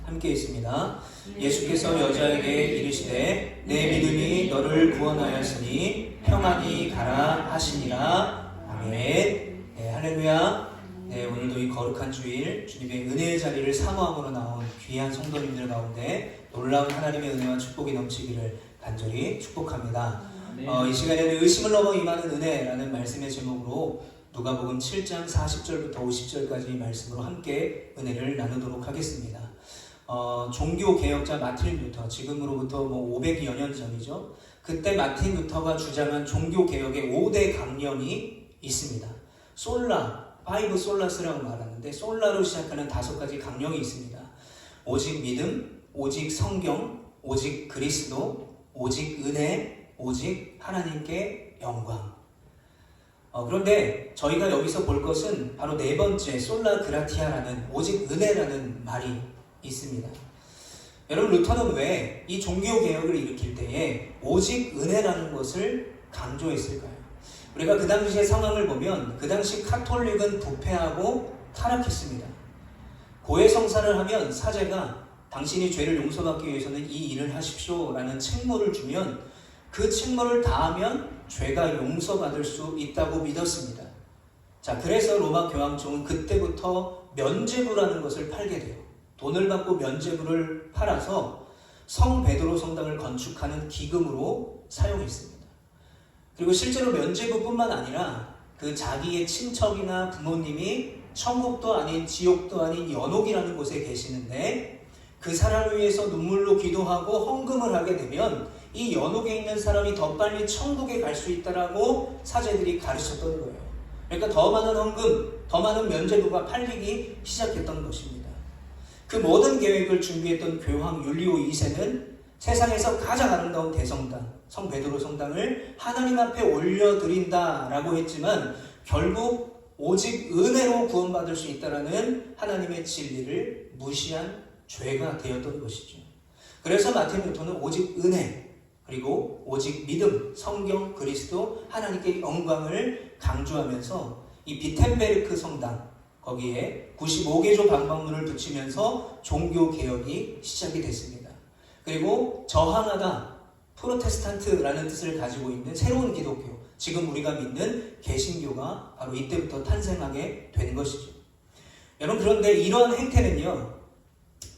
함께 있습니다. 예수께서 여자에게 이르시되 내 믿음이 너를 구원하였으니 평안히 가라 하시니라. 아멘. 네, 할렐루야. 네, 오늘도 이 거룩한 주일 주님의 은혜의 자리를 사모함으로 나온 귀한 성도님들 가운데 놀라운 하나님의 은혜와 축복이 넘치기를 간절히 축복합니다. 이 시간에는 의심을 넘어 임하는 은혜라는 말씀의 제목으로 누가복음 7장 40절부터 50절까지 말씀으로 함께 은혜를 나누도록 하겠습니다. 종교개혁자 마틴 루터, 지금으로부터 500여 년 전이죠. 그때 마틴 루터가 주장한 종교개혁의 5대 강령이 있습니다. 파이브 솔라스라고 말하는데 솔라로 시작하는 5가지 강령이 있습니다. 오직 믿음, 오직 성경, 오직 그리스도, 오직 은혜, 오직 하나님께 영광. 그런데 저희가 여기서 볼 것은 바로 네 번째 솔라 그라티아라는 오직 은혜라는 말이 있습니다. 여러분, 루터는 왜 이 종교개혁을 일으킬 때에 오직 은혜라는 것을 강조했을까요? 우리가 그 당시의 상황을 보면 그 당시 카톨릭은 부패하고 타락했습니다. 고해성사를 하면 사제가 당신이 죄를 용서받기 위해서는 이 일을 하십시오 라는 책무를 주면 그 책무를 다하면 죄가 용서받을 수 있다고 믿었습니다. 자, 그래서 로마 교황청은 그때부터 면죄부라는 것을 팔게 돼요. 돈을 받고 면죄부를 팔아서 성 베드로 성당을 건축하는 기금으로 사용했습니다. 그리고 실제로 면죄부뿐만 아니라 그 자기의 친척이나 부모님이 천국도 아닌 지옥도 아닌 연옥이라는 곳에 계시는데 그 사람을 위해서 눈물로 기도하고 헌금을 하게 되면 이 연옥에 있는 사람이 더 빨리 천국에 갈 수 있다라고 사제들이 가르쳤던 거예요. 그러니까 더 많은 헌금, 더 많은 면죄부가 팔리기 시작했던 것입니다. 그 모든 계획을 준비했던 교황 율리오 2세는 세상에서 가장 아름다운 대성당, 성 베드로 성당을 하나님 앞에 올려드린다라고 했지만 결국 오직 은혜로 구원받을 수 있다라는 하나님의 진리를 무시한 죄가 되었던 것이죠. 그래서 마틴 루터는 오직 은혜, 그리고 오직 믿음, 성경, 그리스도, 하나님께 영광을 강조하면서 이 비텐베르크 성당, 거기에 95개조 방방문을 붙이면서 종교개혁이 시작이 됐습니다. 그리고 저항하다, 프로테스탄트라는 뜻을 가지고 있는 새로운 기독교, 지금 우리가 믿는 개신교가 바로 이때부터 탄생하게 된 것이죠. 여러분, 그런데 이러한 행태는요,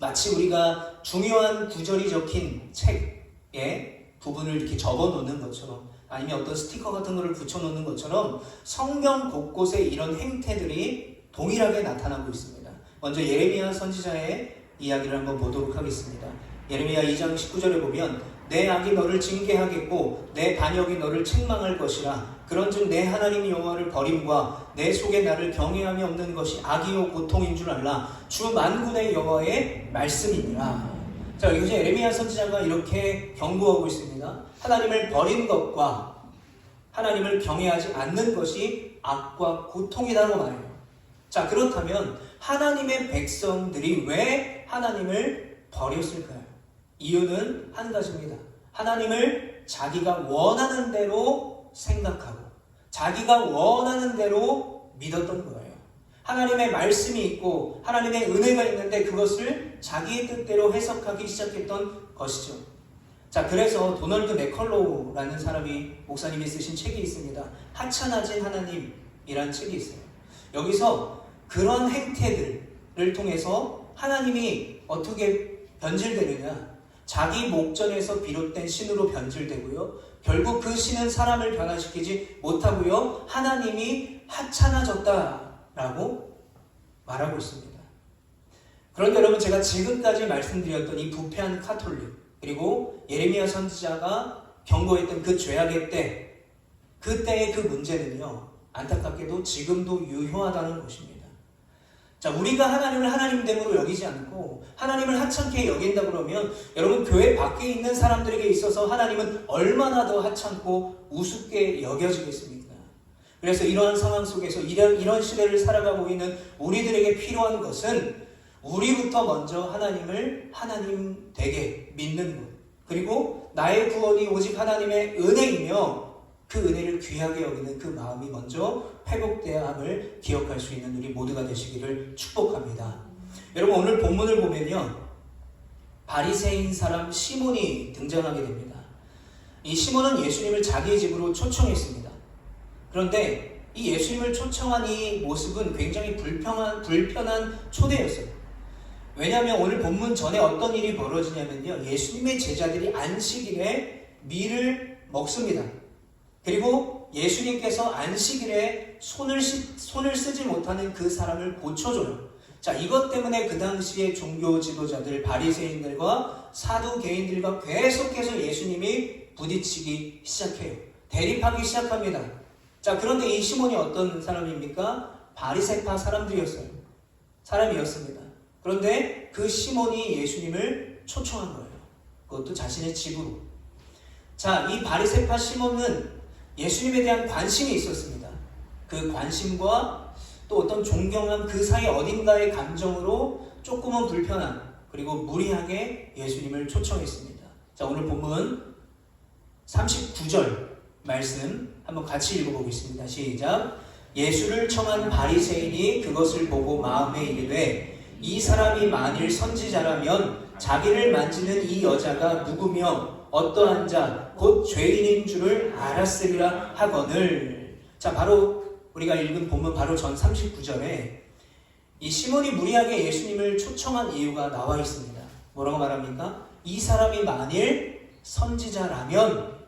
마치 우리가 중요한 구절이 적힌 책에 부분을 이렇게 접어 놓는 것처럼 아니면 어떤 스티커 같은 거를 붙여 놓는 것처럼 성경 곳곳에 이런 행태들이 동일하게 나타나고 있습니다. 먼저 예레미야 선지자의 이야기를 한번 보도록 하겠습니다. 예레미야 2장 19절에 보면 내 악이 너를 징계하겠고 내 반역이 너를 책망할 것이라. 그런즉 내 하나님 여호와를 버림과 내 속에 나를 경외함이 없는 것이 악이요 고통인 줄 알라. 주 만군의 여호와의 말씀이니라. 자, 여기서 예레미야 선지자가 이렇게 경고하고 있습니다. 하나님을 버린 것과 하나님을 경외하지 않는 것이 악과 고통이라고 말해요. 자, 그렇다면 하나님의 백성들이 왜 하나님을 버렸을까요? 이유는 한 가지입니다. 하나님을 자기가 원하는 대로 생각하고 자기가 원하는 대로 믿었던 거예요. 하나님의 말씀이 있고 하나님의 은혜가 있는데 그것을 자기의 뜻대로 해석하기 시작했던 것이죠. 자, 그래서 도널드 맥컬로우라는 사람이 목사님이 쓰신 책이 있습니다. 하찮아진 하나님이라는 책이 있어요. 여기서 그런 행태들을 통해서 하나님이 어떻게 변질되느냐, 자기 목전에서 비롯된 신으로 변질되고요, 결국 그 신은 사람을 변화시키지 못하고요, 하나님이 하찮아졌다라고 말하고 있습니다. 그런데 여러분, 제가 지금까지 말씀드렸던 이 부패한 카톨릭, 그리고 예레미야 선지자가 경고했던 그 죄악의 때, 그때의 그 문제는요, 안타깝게도 지금도 유효하다는 것입니다. 자, 우리가 하나님을 하나님됨으로 여기지 않고 하나님을 하찮게 여긴다 그러면 여러분, 교회 밖에 있는 사람들에게 있어서 하나님은 얼마나 더 하찮고 우습게 여겨지겠습니까? 그래서 이러한 상황 속에서 이런 시대를 살아가고 있는 우리들에게 필요한 것은 우리부터 먼저 하나님을 하나님 되게 믿는 것, 그리고 나의 구원이 오직 하나님의 은혜이며 그 은혜를 귀하게 여기는 그 마음이 먼저 회복되어야 함을 기억할 수 있는 우리 모두가 되시기를 축복합니다. 여러분, 오늘 본문을 보면요, 바리새인 사람 시몬이 등장하게 됩니다. 이 시몬은 예수님을 자기의 집으로 초청했습니다. 그런데 이 예수님을 초청한 이 모습은 굉장히 불편한 초대였어요. 왜냐하면 오늘 본문 전에 어떤 일이 벌어지냐면요, 예수님의 제자들이 안식일에 밀을 먹습니다. 그리고 예수님께서 안식일에 손을 쓰지 못하는 그 사람을 고쳐줘요. 자, 이것 때문에 그 당시에 종교 지도자들, 바리새인들과 사두개인들과 계속해서 예수님이 부딪히기 시작해요. 대립하기 시작합니다. 자, 그런데 이 시몬이 어떤 사람입니까? 바리새파 사람이었습니다. 그런데 그 시몬이 예수님을 초청한 거예요. 그것도 자신의 집으로. 자, 이 바리새파 시몬은 예수님에 대한 관심이 있었습니다. 그 관심과 또 어떤 존경함 그 사이 어딘가의 감정으로 조금은 불편한, 그리고 무리하게 예수님을 초청했습니다. 자, 오늘 본문 39절 말씀 한번 같이 읽어보겠습니다. 시작. 예수를 청한 바리새인이 그것을 보고 마음에 이르되 이 사람이 만일 선지자라면 자기를 만지는 이 여자가 누구며 어떠한 자 곧 죄인인 줄을 알았으리라 하거늘. 자, 바로 우리가 읽은 본문 바로 전 39절에 이 시몬이 무리하게 예수님을 초청한 이유가 나와 있습니다. 뭐라고 말합니까? 이 사람이 만일 선지자라면.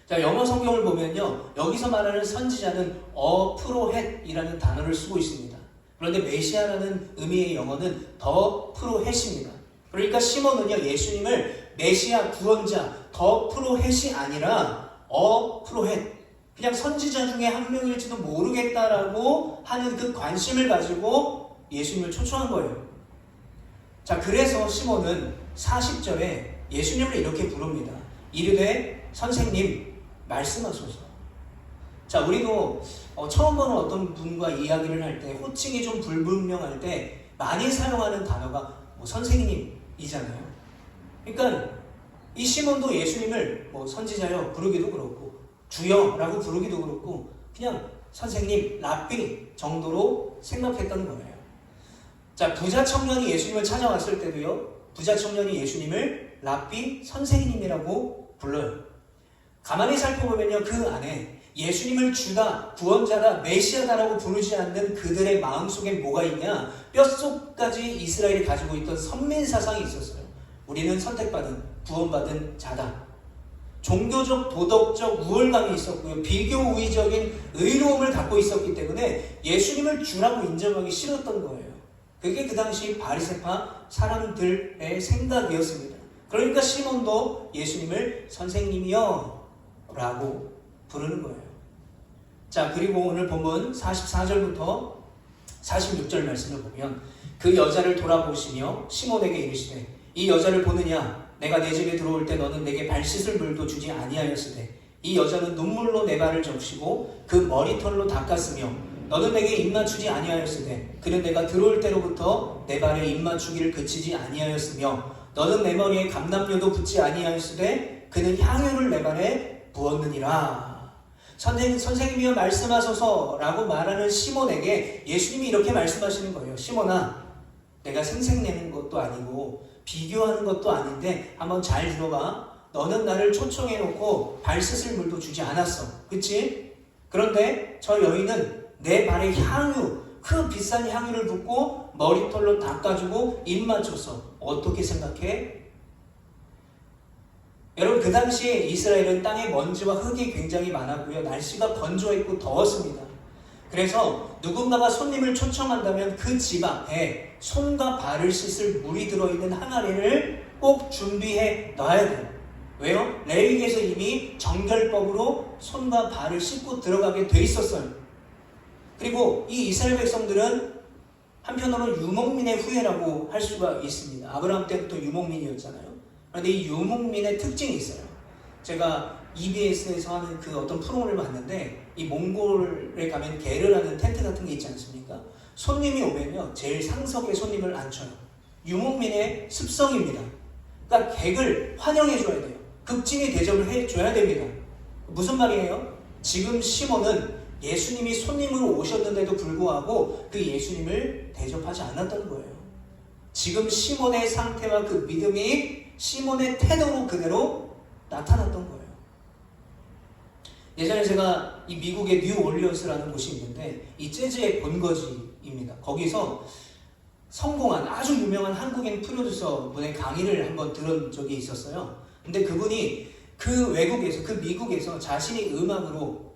자, 영어 성경을 보면요, 여기서 말하는 선지자는 프로헷이라는 단어를 쓰고 있습니다. 그런데 메시아라는 의미의 영어는 더 프로헷입니다. 그러니까 시몬은요, 예수님을 메시아 구원자 더 프로헷이 아니라 프로헷, 그냥 선지자 중에 한 명일지도 모르겠다라고 하는 그 관심을 가지고 예수님을 초청한 거예요. 자, 그래서 시몬은 40절에 예수님을 이렇게 부릅니다. 이르되 선생님 말씀하소서. 자, 우리도 처음 보는 어떤 분과 이야기를 할 때, 호칭이 좀 불분명할 때 많이 사용하는 단어가 선생님이잖아요. 그러니까 이 시몬도 예수님을 선지자여 부르기도 그렇고 주여라고 부르기도 그렇고 그냥 선생님, 랍비 정도로 생각했던 거예요. 자, 부자 청년이 예수님을 찾아왔을 때도요, 부자 청년이 예수님을 랍비 선생님이라고 불러요. 가만히 살펴보면요, 그 안에 예수님을 주다, 구원자다, 메시아다라고 부르지 않는 그들의 마음속에 뭐가 있냐? 뼛속까지 이스라엘이 가지고 있던 선민사상이 있었어요. 우리는 선택받은, 구원받은 자다. 종교적, 도덕적 우월감이 있었고요. 비교우위적인 의로움을 갖고 있었기 때문에 예수님을 주라고 인정하기 싫었던 거예요. 그게 그 당시 바리새파 사람들의 생각이었습니다. 그러니까 시몬도 예수님을 선생님이여 라고 부르는 거예요. 자, 그리고 오늘 본문 44절부터 46절 말씀을 보면 그 여자를 돌아보시며 시몬에게 이르시되 이 여자를 보느냐? 내가 내 집에 들어올 때 너는 내게 발 씻을 물도 주지 아니하였으되 이 여자는 눈물로 내 발을 적시고 그 머리털로 닦았으며 너는 내게 입맞추지 아니하였으되 그는 내가 들어올 때로부터 내 발에 입맞추기를 그치지 아니하였으며 너는 내 머리에 감람료도 붓지 아니하였으되 그는 향유를 내 발에 부었느니라. 선생님이여 말씀하소서 라고 말하는 시몬에게 예수님이 이렇게 말씀하시는 거예요. 시몬아, 내가 생색내는 것도 아니고 비교하는 것도 아닌데 한번 잘 들어봐. 너는 나를 초청해놓고 발 씻을 물도 주지 않았어. 그치? 그런데 저 여인은 내 발에 향유, 그 비싼 향유를 붓고 머리털로 닦아주고 입 맞춰서. 어떻게 생각해? 여러분, 그 당시에 이스라엘은 땅에 먼지와 흙이 굉장히 많았고요. 날씨가 건조했고 더웠습니다. 그래서 누군가가 손님을 초청한다면 그 집 앞에 손과 발을 씻을 물이 들어있는 항아리를 꼭 준비해 놔야 돼요. 왜요? 레위기에서 이미 정결법으로 손과 발을 씻고 들어가게 돼 있었어요. 그리고 이 이스라엘 백성들은 한편으로는 유목민의 후예라고 할 수가 있습니다. 아브라함 때부터 유목민이었잖아요. 그런데 이 유목민의 특징이 있어요. 제가 EBS에서 하는 그 어떤 프로그램을 봤는데 이 몽골에 가면 게르라는 텐트 같은 게 있지 않습니까? 손님이 오면요, 제일 상석에 손님을 앉혀요. 유목민의 습성입니다. 그러니까 객을 환영해줘야 돼요. 극진히 대접을 해줘야 됩니다. 무슨 말이에요? 지금 시몬은 예수님이 손님으로 오셨는데도 불구하고 그 예수님을 대접하지 않았다는 거예요. 지금 시몬의 상태와 그 믿음이 시몬의 태도로 그대로 나타났던 거예요. 예전에 제가 이 미국의 뉴올리언스라는 곳이 있는데 이 재즈의 본거지입니다. 거기서 성공한 아주 유명한 한국인 프로듀서 분의 강의를 한번 들은 적이 있었어요. 근데 그분이 그 외국에서, 그 미국에서 자신이 음악으로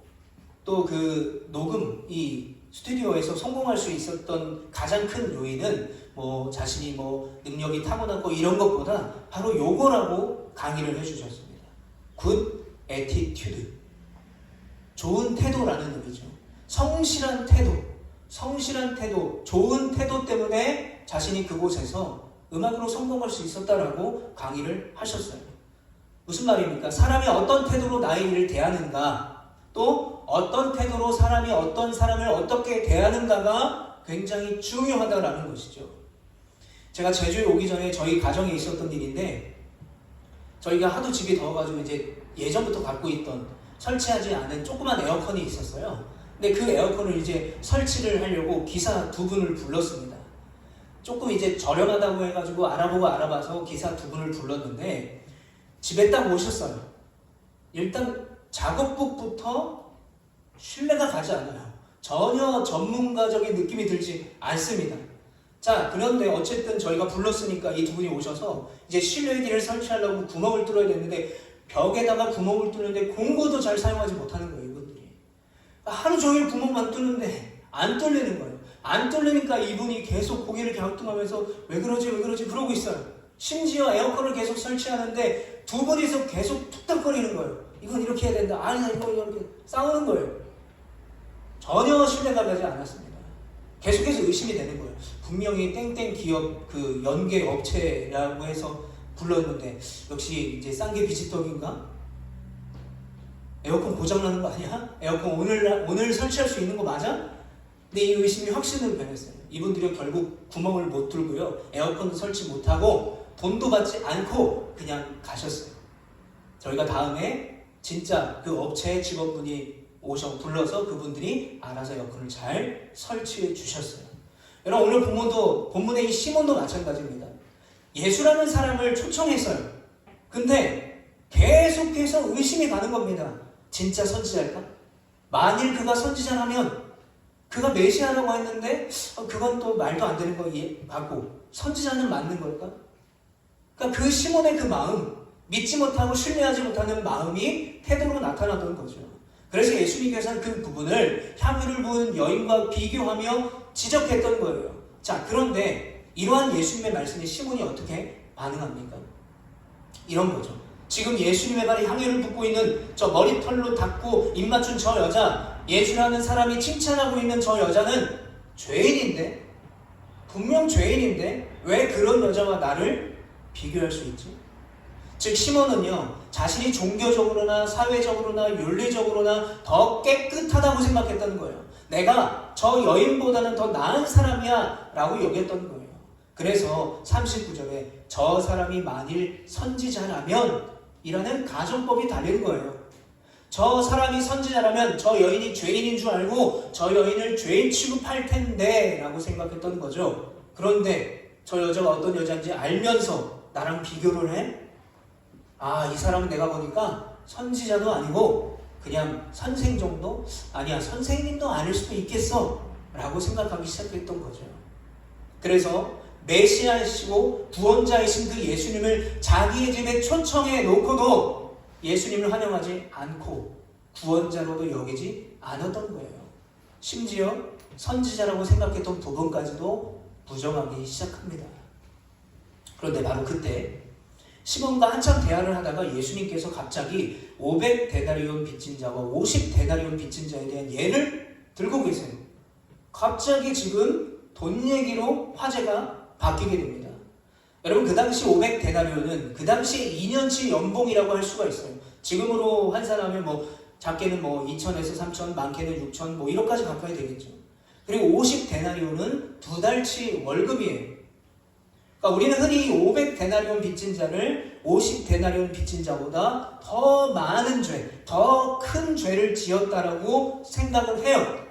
또 그 녹음, 이 스튜디오에서 성공할 수 있었던 가장 큰 요인은 뭐 자신이 뭐 능력이 타고났고 이런 것보다 바로 요거라고 강의를 해주셨습니다. Good attitude. 좋은 태도라는 의미죠. 성실한 태도, 좋은 태도 때문에 자신이 그곳에서 음악으로 성공할 수 있었다라고 강의를 하셨어요. 무슨 말입니까? 사람이 어떤 태도로 나의 일을 대하는가, 또 어떤 태도로 사람이 어떤 사람을 어떻게 대하는가가 굉장히 중요하다라는 것이죠. 제가 제주에 오기 전에 저희 가정에 있었던 일인데, 저희가 하도 집이 더워가지고 이제 예전부터 갖고 있던 설치하지 않은 조그만 에어컨이 있었어요. 근데 그 에어컨을 이제 설치를 하려고 기사 두 분을 불렀습니다. 조금 이제 저렴하다고 해가지고 알아봐서 기사 두 분을 불렀는데 집에 딱 오셨어요. 일단 작업복부터 신뢰가 가지 않아요. 전혀 전문가적인 느낌이 들지 않습니다. 자, 그런데 어쨌든 저희가 불렀으니까 이 두 분이 오셔서 이제 실외기를 설치하려고 구멍을 뚫어야 되는데 벽에다가 구멍을 뚫는데 공구도 잘 사용하지 못하는 거예요, 이분들이. 하루 종일 구멍만 뚫는데 안 뚫리는 거예요. 안 뚫리니까 이분이 계속 고개를 갸우뚱하면서 왜 그러지 그러고 있어요. 심지어 에어컨을 계속 설치하는데 두 분이서 계속 툭탁거리는 거예요. 이건 이렇게 해야 된다. 아니, 이거 이렇게 싸우는 거예요. 전혀 신뢰가 가지 않았습니다. 계속해서 의심이 되는 거예요. 분명히 땡땡 기업 그 연계 업체라고 해서 불렀는데 역시 이제 싼 게 비지떡인가? 에어컨 고장나는 거 아니야? 에어컨 오늘 설치할 수 있는 거 맞아? 근데 이 의심이 확신으로 변했어요. 이분들이 결국 구멍을 못 뚫고요. 에어컨도 설치 못하고 돈도 받지 않고 그냥 가셨어요. 저희가 다음에 진짜 그 업체의 직원분이 불러서 그분들이 알아서 에어컨을 잘 설치해 주셨어요. 여러분 오늘 본문의 이 시몬도 마찬가지입니다. 예수라는 사람을 초청했어요. 근데 계속해서 의심이 가는 겁니다. 진짜 선지자일까? 만일 그가 선지자라면 그가 메시아라고 했는데 그건 또 말도 안 되는 거 같고 선지자는 맞는 걸까? 그러니까 그 시몬의 그 마음, 믿지 못하고 신뢰하지 못하는 마음이 태도로 나타나던 거죠. 그래서 예수님께서는 그 부분을 향유를 부은 여인과 비교하며 지적했던 거예요. 자, 그런데 이러한 예수님의 말씀에 시몬이 어떻게 반응합니까? 이런 거죠. 지금 예수님의 발에 향유를 붓고 있는 저 머리털로 닦고 입 맞춘 저 여자, 예수라는 사람이 칭찬하고 있는 저 여자는 죄인인데, 분명 죄인인데 왜 그런 여자와 나를 비교할 수 있지? 즉 시몬은요, 자신이 종교적으로나 사회적으로나 윤리적으로나 더 깨끗하다고 생각했던 거예요. 내가 저 여인보다는 더 나은 사람이야 라고 여겼던 거예요. 그래서 39절에 저 사람이 만일 선지자라면 이라는 가정법이 달린 거예요. 저 사람이 선지자라면 저 여인이 죄인인 줄 알고 저 여인을 죄인 취급할 텐데 라고 생각했던 거죠. 그런데 저 여자가 어떤 여자인지 알면서 나랑 비교를 해? 아, 이 사람은 내가 보니까 선지자도 아니고 그냥 선생 정도? 아니야, 선생님도 아닐 수도 있겠어 라고 생각하기 시작했던 거죠. 그래서 메시아이시고 구원자이신 그 예수님을 자기의 집에 초청해 놓고도 예수님을 환영하지 않고 구원자로도 여기지 않았던 거예요. 심지어 선지자라고 생각했던 부분까지도 부정하기 시작합니다. 그런데 바로 그때 시몬과 한참 대화를 하다가 예수님께서 갑자기 500데나리온 빚진 자와 50데나리온 빚진 자에 대한 예를 들고 계세요. 갑자기 지금 돈 얘기로 화제가 바뀌게 됩니다. 여러분 그 당시 500데나리온은 그 당시 2년치 연봉이라고 할 수가 있어요. 지금으로 환산하면 뭐 작게는 뭐 2천에서 3천, 많게는 6천, 뭐 1억까지 가까이 되겠죠. 그리고 50데나리온은 2달치 월급이에요. 그러니까 우리는 흔히 500데나리온 빚진 자를 50데나리온 빚진 자보다 더 많은 죄, 더 큰 죄를 지었다라고 생각을 해요.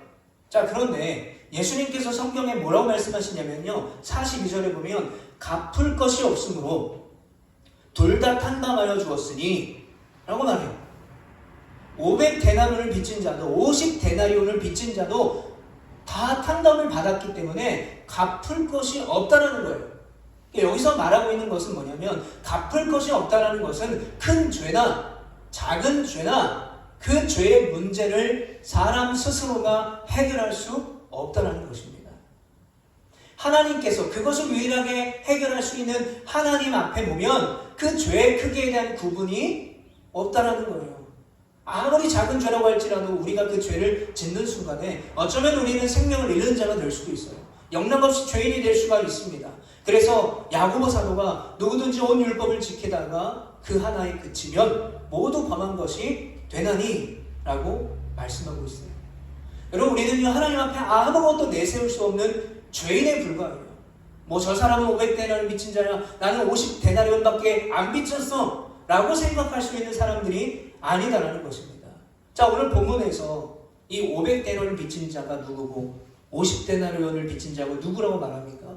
자, 그런데 예수님께서 성경에 뭐라고 말씀하시냐면요, 42절에 보면 갚을 것이 없으므로 둘 다 탕감하여 주었으니 라고 말해요. 500데나리온을 빚진 자도 50데나리온을 빚진 자도 다 탕감을 받았기 때문에 갚을 것이 없다라는 거예요. 여기서 말하고 있는 것은 뭐냐면 갚을 것이 없다라는 것은 큰 죄나 작은 죄나 그 죄의 문제를 사람 스스로가 해결할 수 없다라는 것입니다. 하나님께서 그것을 유일하게 해결할 수 있는 하나님 앞에 보면 그 죄의 크기에 대한 구분이 없다라는 거예요. 아무리 작은 죄라고 할지라도 우리가 그 죄를 짓는 순간에 어쩌면 우리는 생명을 잃는 자가 될 수도 있어요. 영락없이 죄인이 될 수가 있습니다. 그래서 야고보 사도가 누구든지 온 율법을 지키다가 그 하나에 그치면 모두 범한 것이 되나니 라고 말씀하고 있어요. 여러분, 우리는요 하나님 앞에 아무것도 내세울 수 없는 죄인에 불과해요. 뭐 저 사람은 500데나리온 빚진 자냐, 나는 50데나리온밖에 안 빚졌어 라고 생각할 수 있는 사람들이 아니다라는 것입니다. 자, 오늘 본문에서 이 500데나리온을 빚진 자가 누구고 50데나리온을 빚진 자고 누구라고 말합니까?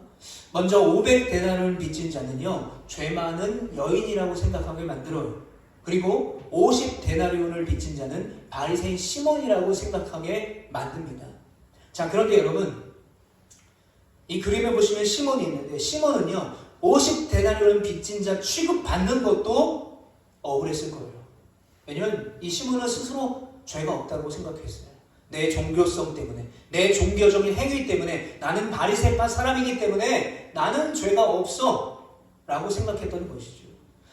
먼저 500데나리온을 빚진 자는요 죄 많은 여인이라고 생각하게 만들어요. 그리고 50데나리온을 빚진 자는 바리새인 시몬이라고 생각하게 만듭니다. 자, 그런데 여러분, 이 그림에 보시면 시몬이 있는데 시몬은요 50데나리온 빚진 자 취급받는 것도 억울했을 거예요. 왜냐면 이 시몬은 스스로 죄가 없다고 생각했어요. 내 종교성 때문에, 내 종교적인 행위 때문에, 나는 바리새파 사람이기 때문에 나는 죄가 없어 라고 생각했던 것이죠.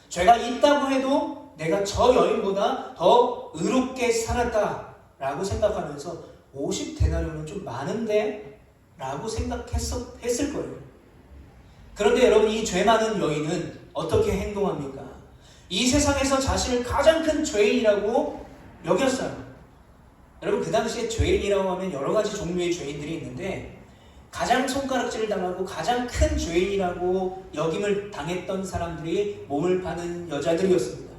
죄가 있다고 해도 내가 저 여인보다 더 의롭게 살았다 라고 생각하면서 50데나리온은 좀 많은데 라고 생각했을 거예요. 그런데 여러분, 이 죄 많은 여인은 어떻게 행동합니까? 이 세상에서 자신을 가장 큰 죄인이라고 여겼어요. 여러분, 그 당시에 죄인이라고 하면 여러 가지 종류의 죄인들이 있는데 가장 손가락질을 당하고 가장 큰 죄인이라고 여김을 당했던 사람들이 몸을 파는 여자들이었습니다.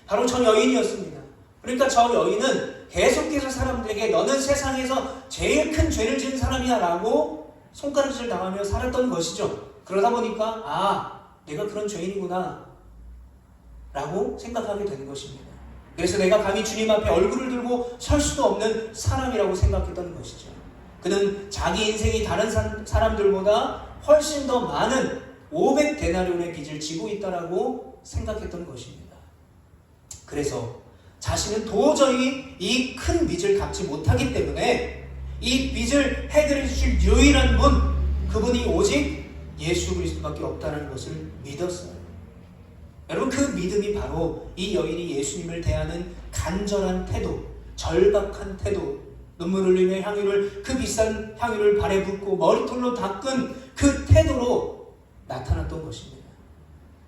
바로 저 여인이었습니다. 그러니까 저 여인은 계속해서 사람들에게 너는 세상에서 제일 큰 죄를 지은 사람이야 라고 손가락질 당하며 살았던 것이죠. 그러다 보니까 내가 그런 죄인이구나 라고 생각하게 되는 것입니다. 그래서 내가 감히 주님 앞에 얼굴을 들고 설 수도 없는 사람이라고 생각했던 것이죠. 그는 자기 인생이 다른 사람들보다 훨씬 더 많은 500데나리온의 빚을 지고 있다라고 생각했던 것입니다. 그래서 자신은 도저히 이 큰 빚을 갚지 못하기 때문에 이 빚을 해결해 주실 유일한 분, 그분이 오직 예수 그리스도밖에 없다는 것을 믿었어요. 여러분, 그 믿음이 바로 이 여인이 예수님을 대하는 간절한 태도, 절박한 태도, 눈물 흘리며 그 비싼 향유를 발에 붓고 머리털로 닦은 그 태도로 나타났던 것입니다.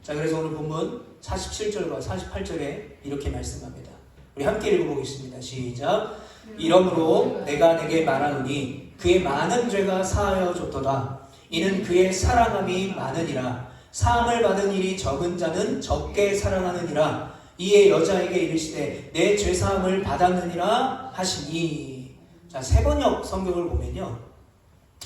자, 그래서 오늘 본문 47절과 48절에 이렇게 말씀합니다. 우리 함께 읽어보겠습니다. 시작. 이러므로 내가 내게 말하노니 그의 많은 죄가 사하여 줬도다. 이는 그의 사랑함이 많으니라. 사함을 받은 일이 적은 자는 적게 사랑하느니라. 이에 여자에게 이르시되 내 죄사함을 받았느니라 하시니. 자, 세번역 성경을 보면요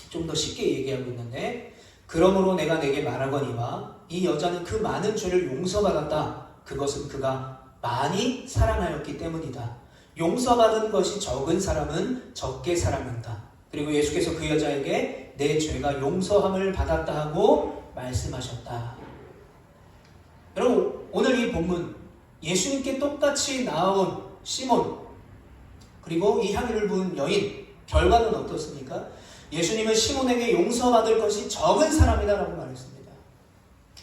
좀 더 쉽게 얘기하고 있는데, 그러므로 내가 내게 말하거니와 이 여자는 그 많은 죄를 용서받았다. 그것은 그가 많이 사랑하였기 때문이다. 용서받은 것이 적은 사람은 적게 사랑한다. 그리고 예수께서 그 여자에게 내 죄가 용서함을 받았다 하고 말씀하셨다. 여러분, 오늘 이 본문 예수님께 똑같이 나온 시몬 그리고 이 향유를 부은 여인, 결과는 어떻습니까? 예수님은 시몬에게 용서받을 것이 적은 사람이다라고 말했습니다.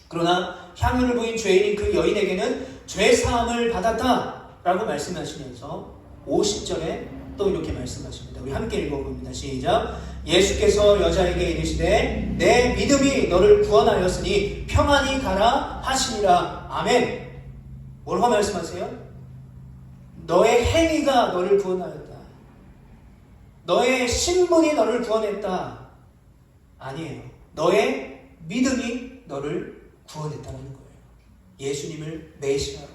그러나 향유를 부인 죄인인 그 여인에게는 죄사함을 받았다라고 말씀하시면서 50절에 또 이렇게 말씀하십니다. 우리 함께 읽어봅니다. 시작. 예수께서 여자에게 이르시되 내 믿음이 너를 구원하였으니 평안히 가라 하시니라. 아멘. 뭐라고 말씀하세요? 너의 행위가 너를 구원하였다. 너의 신분이 너를 구원했다. 아니에요. 너의 믿음이 너를 구원했다는 거예요. 예수님을 메시아로,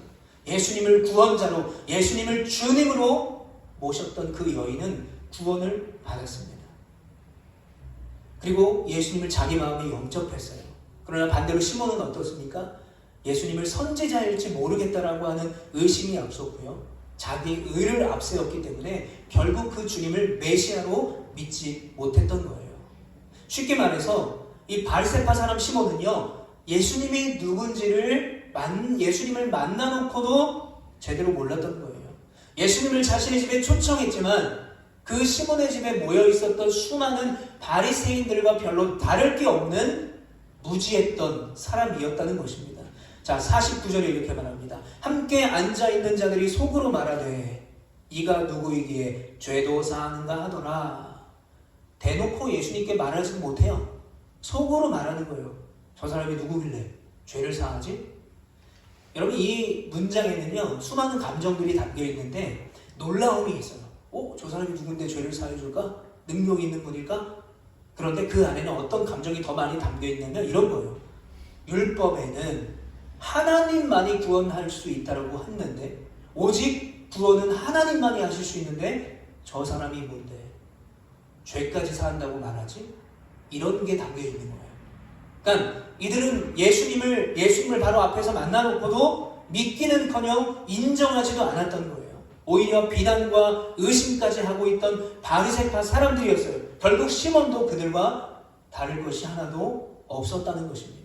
예수님을 구원자로, 예수님을 주님으로 모셨던 그 여인은 구원을 받았습니다. 그리고 예수님을 자기 마음에 영접했어요. 그러나 반대로 시몬은 어떻습니까? 예수님을 선지자일지 모르겠다라고 하는 의심이 앞섰고요. 자기 의를 앞세웠기 때문에 결국 그 주님을 메시아로 믿지 못했던 거예요. 쉽게 말해서 이 바리새파 사람 시몬은요, 예수님이 누군지를 예수님을 만나놓고도 제대로 몰랐던 거예요. 예수님을 자신의 집에 초청했지만 그 시몬의 집에 모여 있었던 수많은 바리새인들과 별로 다를 게 없는 무지했던 사람이었다는 것입니다. 자, 49절에 이렇게 말합니다. 함께 앉아있는 자들이 속으로 말하되 이가 누구이기에 죄도 사하는가 하더라. 대놓고 예수님께 말하지 못해요. 속으로 말하는 거예요. 저 사람이 누구길래 죄를 사하지? 여러분, 이 문장에는요, 수많은 감정들이 담겨 있는데 놀라움이 있어요. 저 사람이 누군데 죄를 사해줄까? 능력이 있는 분일까? 그런데 그 안에는 어떤 감정이 더 많이 담겨 있냐면 이런 거예요. 율법에는 하나님만이 구원할 수 있다고 했는데 오직 구원은 하나님만이 하실 수 있는데 저 사람이 뭔데 죄까지 사한다고 말하지? 이런 게 담겨 있는 거예요. 그러니까 이들은 예수님을 바로 앞에서 만나놓고도 믿기는커녕 인정하지도 않았던 거예요. 오히려 비난과 의심까지 하고 있던 바리새파 사람들이었어요. 결국 시몬도 그들과 다를 것이 하나도 없었다는 것입니다.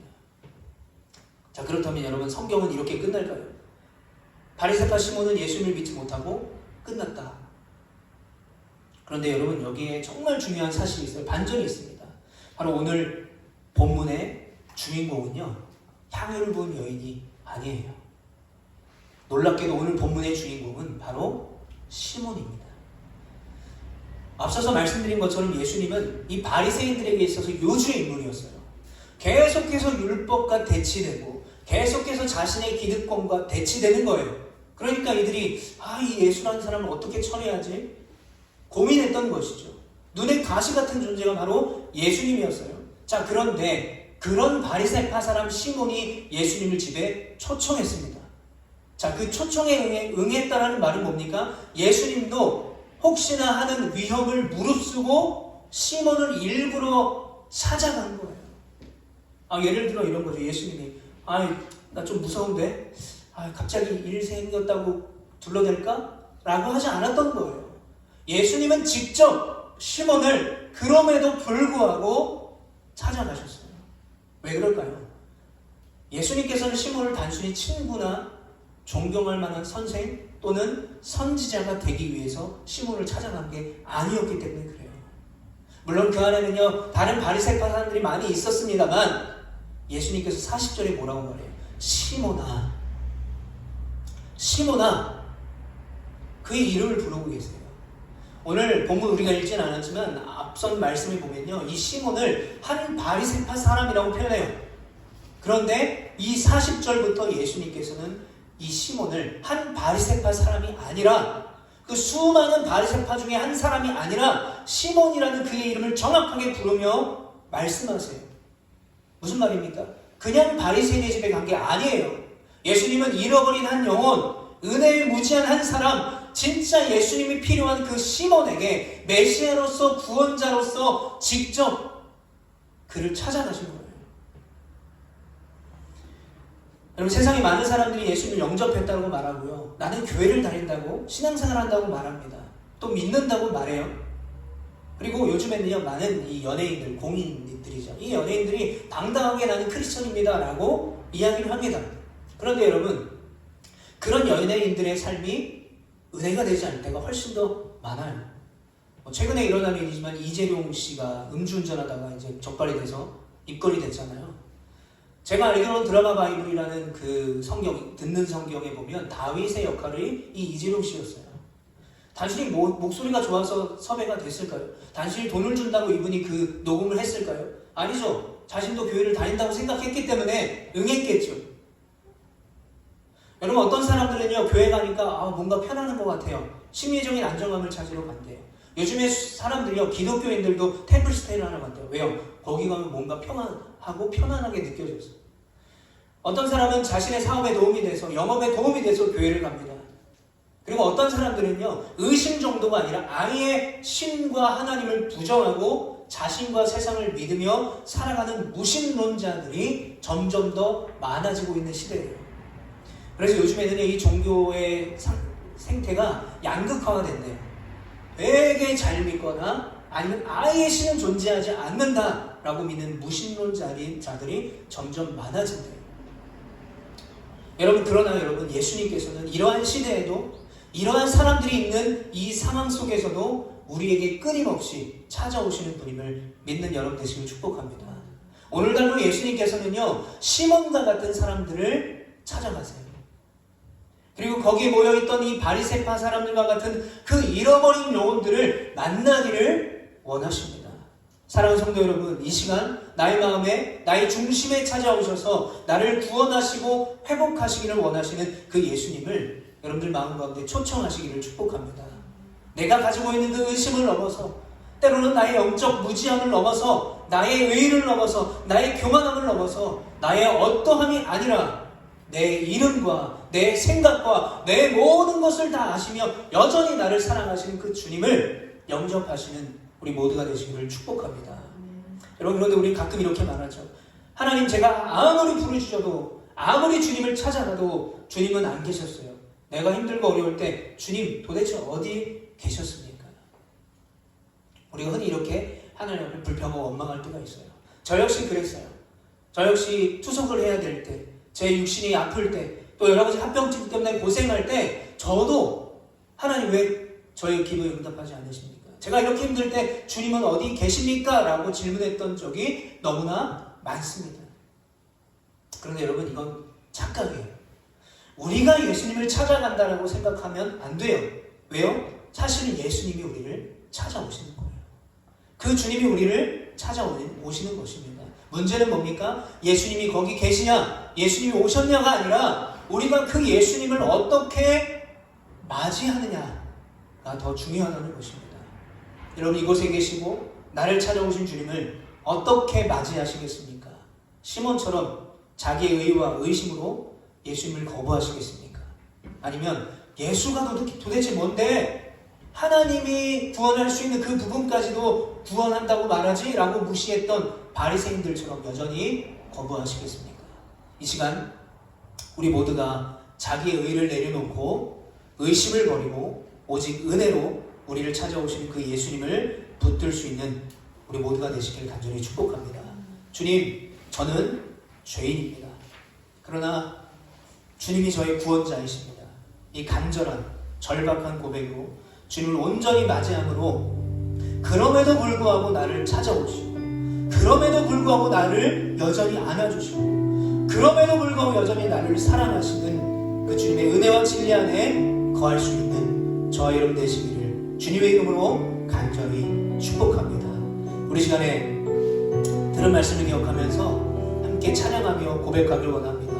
자, 그렇다면 여러분, 성경은 이렇게 끝날까요? 바리새파 시몬은 예수님을 믿지 못하고 끝났다. 그런데 여러분, 여기에 정말 중요한 사실이 있어요. 반전이 있습니다. 바로 오늘 본문의 주인공은요, 향유를 부은 여인이 아니에요. 놀랍게도 오늘 본문의 주인공은 바로 시몬입니다. 앞서서 말씀드린 것처럼 예수님은 이 바리새인들에게 있어서 요주의 인물이었어요. 계속해서 율법과 대치되고 계속해서 자신의 기득권과 대치되는 거예요. 그러니까 이들이 이 예수라는 사람을 어떻게 처리하지? 고민했던 것이죠. 눈에 가시 같은 존재가 바로 예수님이었어요. 자, 그런데 그런 바리새파 사람 시몬이 예수님을 집에 초청했습니다. 자, 그 초청에 응했다라는 말은 뭡니까? 예수님도 혹시나 하는 위험을 무릅쓰고 시몬을 일부러 찾아간 거예요. 예를 들어 이런 거죠. 예수님이 나 좀 무서운데 갑자기 일 생겼다고 둘러댈까? 라고 하지 않았던 거예요. 예수님은 직접 시몬을 그럼에도 불구하고 찾아가셨어요. 왜 그럴까요? 예수님께서는 시몬을 단순히 친구나 존경할 만한 선생 또는 선지자가 되기 위해서 시몬을 찾아간 게 아니었기 때문에 그래요. 물론 그 안에는요, 다른 바리새파 사람들이 많이 있었습니다만 예수님께서 40절에 뭐라고 말해요? 시몬아, 그의 이름을 부르고 계세요. 오늘 본문 우리가 읽진 않았지만 앞선 말씀을 보면요, 이 시몬을 한 바리새파 사람이라고 표현해요. 그런데 이 40절부터 예수님께서는 이 시몬을 한 바리새파 사람이 아니라 그 수많은 바리새파 중에 한 사람이 아니라 시몬이라는 그의 이름을 정확하게 부르며 말씀하세요. 무슨 말입니까? 그냥 바리새인의 집에 간 게 아니에요. 예수님은 잃어버린 한 영혼, 은혜에 무지한 한 사람, 진짜 예수님이 필요한 그 시몬에게 메시아로서 구원자로서 직접 그를 찾아가신 거예요. 여러분, 세상에 많은 사람들이 예수님을 영접했다고 말하고요, 나는 교회를 다닌다고 신앙생활 한다고 말합니다. 또 믿는다고 말해요. 그리고 요즘에는요, 많은 이 연예인들, 공인들이죠. 이 연예인들이 당당하게 나는 크리스천입니다 라고 이야기를 합니다. 그런데 여러분, 그런 연예인들의 삶이 은혜가 되지 않을 때가 훨씬 더 많아요. 최근에 일어난 일이지만 이재룡 씨가 음주운전하다가 이제 적발이 돼서 입건이 됐잖아요. 제가 알기로는 드라마 바이블이라는 그 성경, 듣는 성경에 보면 다윗의 역할이 이 이재룡 씨였어요. 단순히 목소리가 좋아서 섭외가 됐을까요? 단순히 돈을 준다고 이분이 그 녹음을 했을까요? 아니죠. 자신도 교회를 다닌다고 생각했기 때문에 응했겠죠. 여러분, 어떤 사람들은요, 교회 가니까 뭔가 편안한 것 같아요. 심리적인 안정감을 찾으러 간대요. 요즘에 사람들이요, 기독교인들도 템플스테이를 하러 간대요. 왜요? 거기 가면 뭔가 평안하고 편안하게 느껴져서. 어떤 사람은 자신의 사업에 도움이 돼서, 영업에 도움이 돼서 교회를 갑니다. 그리고 어떤 사람들은요, 의심 정도가 아니라 아예 신과 하나님을 부정하고 자신과 세상을 믿으며 살아가는 무신론자들이 점점 더 많아지고 있는 시대예요. 그래서 요즘에는 이 종교의 생태가 양극화가 된대요. 되게 잘 믿거나 아니면 아예 신은 존재하지 않는다라고 믿는 무신론자들이 점점 많아진대요. 여러분, 그러나 여러분, 예수님께서는 이러한 시대에도 이러한 사람들이 있는 이 상황 속에서도 우리에게 끊임없이 찾아오시는 분임을 믿는 여러분 되시길 축복합니다. 오늘날로 예수님께서는요, 시몬과 같은 사람들을 찾아가세요. 그리고 거기에 모여있던 이 바리새파 사람들과 같은 그 잃어버린 영혼들을 만나기를 원하십니다. 사랑하는 성도 여러분, 이 시간 나의 마음에, 나의 중심에 찾아오셔서 나를 구원하시고 회복하시기를 원하시는 그 예수님을 여러분들 마음 가운데 초청하시기를 축복합니다. 내가 가지고 있는 그 의심을 넘어서, 때로는 나의 영적 무지함을 넘어서, 나의 의의를 넘어서, 나의 교만함을 넘어서, 나의 어떠함이 아니라 내 이름과 내 생각과 내 모든 것을 다 아시며 여전히 나를 사랑하시는 그 주님을 영접하시는 우리 모두가 되시기를 축복합니다. 여러분, 그런데 우리 가끔 이렇게 말하죠. 하나님, 제가 아무리 부르짖어도, 아무리 주님을 찾아가도 주님은 안 계셨어요. 내가 힘들고 어려울 때 주님 도대체 어디 계셨습니까? 우리가 흔히 이렇게 하나님 앞에 불평하고 원망할 때가 있어요. 저 역시 그랬어요. 저 역시 투석을 해야 될 때, 제 육신이 아플 때, 또 여러 가지 합병증 때문에 고생할 때 저도 하나님 왜 저의 기도에 응답하지 않으십니까? 제가 이렇게 힘들 때 주님은 어디 계십니까? 라고 질문했던 적이 너무나 많습니다. 그런데 여러분, 이건 착각이에요. 우리가 예수님을 찾아간다라고 생각하면 안 돼요. 왜요? 사실은 예수님이 우리를 찾아오시는 거예요. 그 주님이 우리를 찾아오시는 것입니다. 문제는 뭡니까? 예수님이 거기 계시냐, 예수님이 오셨냐가 아니라 우리가 그 예수님을 어떻게 맞이하느냐가 더 중요하다는 것입니다. 여러분, 이곳에 계시고 나를 찾아오신 주님을 어떻게 맞이하시겠습니까? 시몬처럼 자기의 의와 의심으로 예수님을 거부하시겠습니까? 아니면 예수가 도대체 뭔데 하나님이 구원할 수 있는 그 부분까지도 구원한다고 말하지? 라고 무시했던 바리새인들처럼 여전히 거부하시겠습니까? 이 시간 우리 모두가 자기의 의를 내려놓고 의심을 버리고 오직 은혜로 우리를 찾아오시는 그 예수님을 붙들 수 있는 우리 모두가 되시길 간절히 축복합니다. 주님, 저는 죄인입니다. 그러나 주님이 저의 구원자이십니다. 이 간절한 절박한 고백으로 주님을 온전히 맞이함으로 그럼에도 불구하고 나를 찾아오시고, 그럼에도 불구하고 나를 여전히 안아주시고, 그럼에도 불구하고 여전히 나를 사랑하시는 그 주님의 은혜와 진리 안에 거할 수 있는 저와 여러분 되시기를 주님의 이름으로 간절히 축복합니다. 우리 시간에 들은 말씀을 기억하면서 함께 찬양하며 고백하길 원합니다.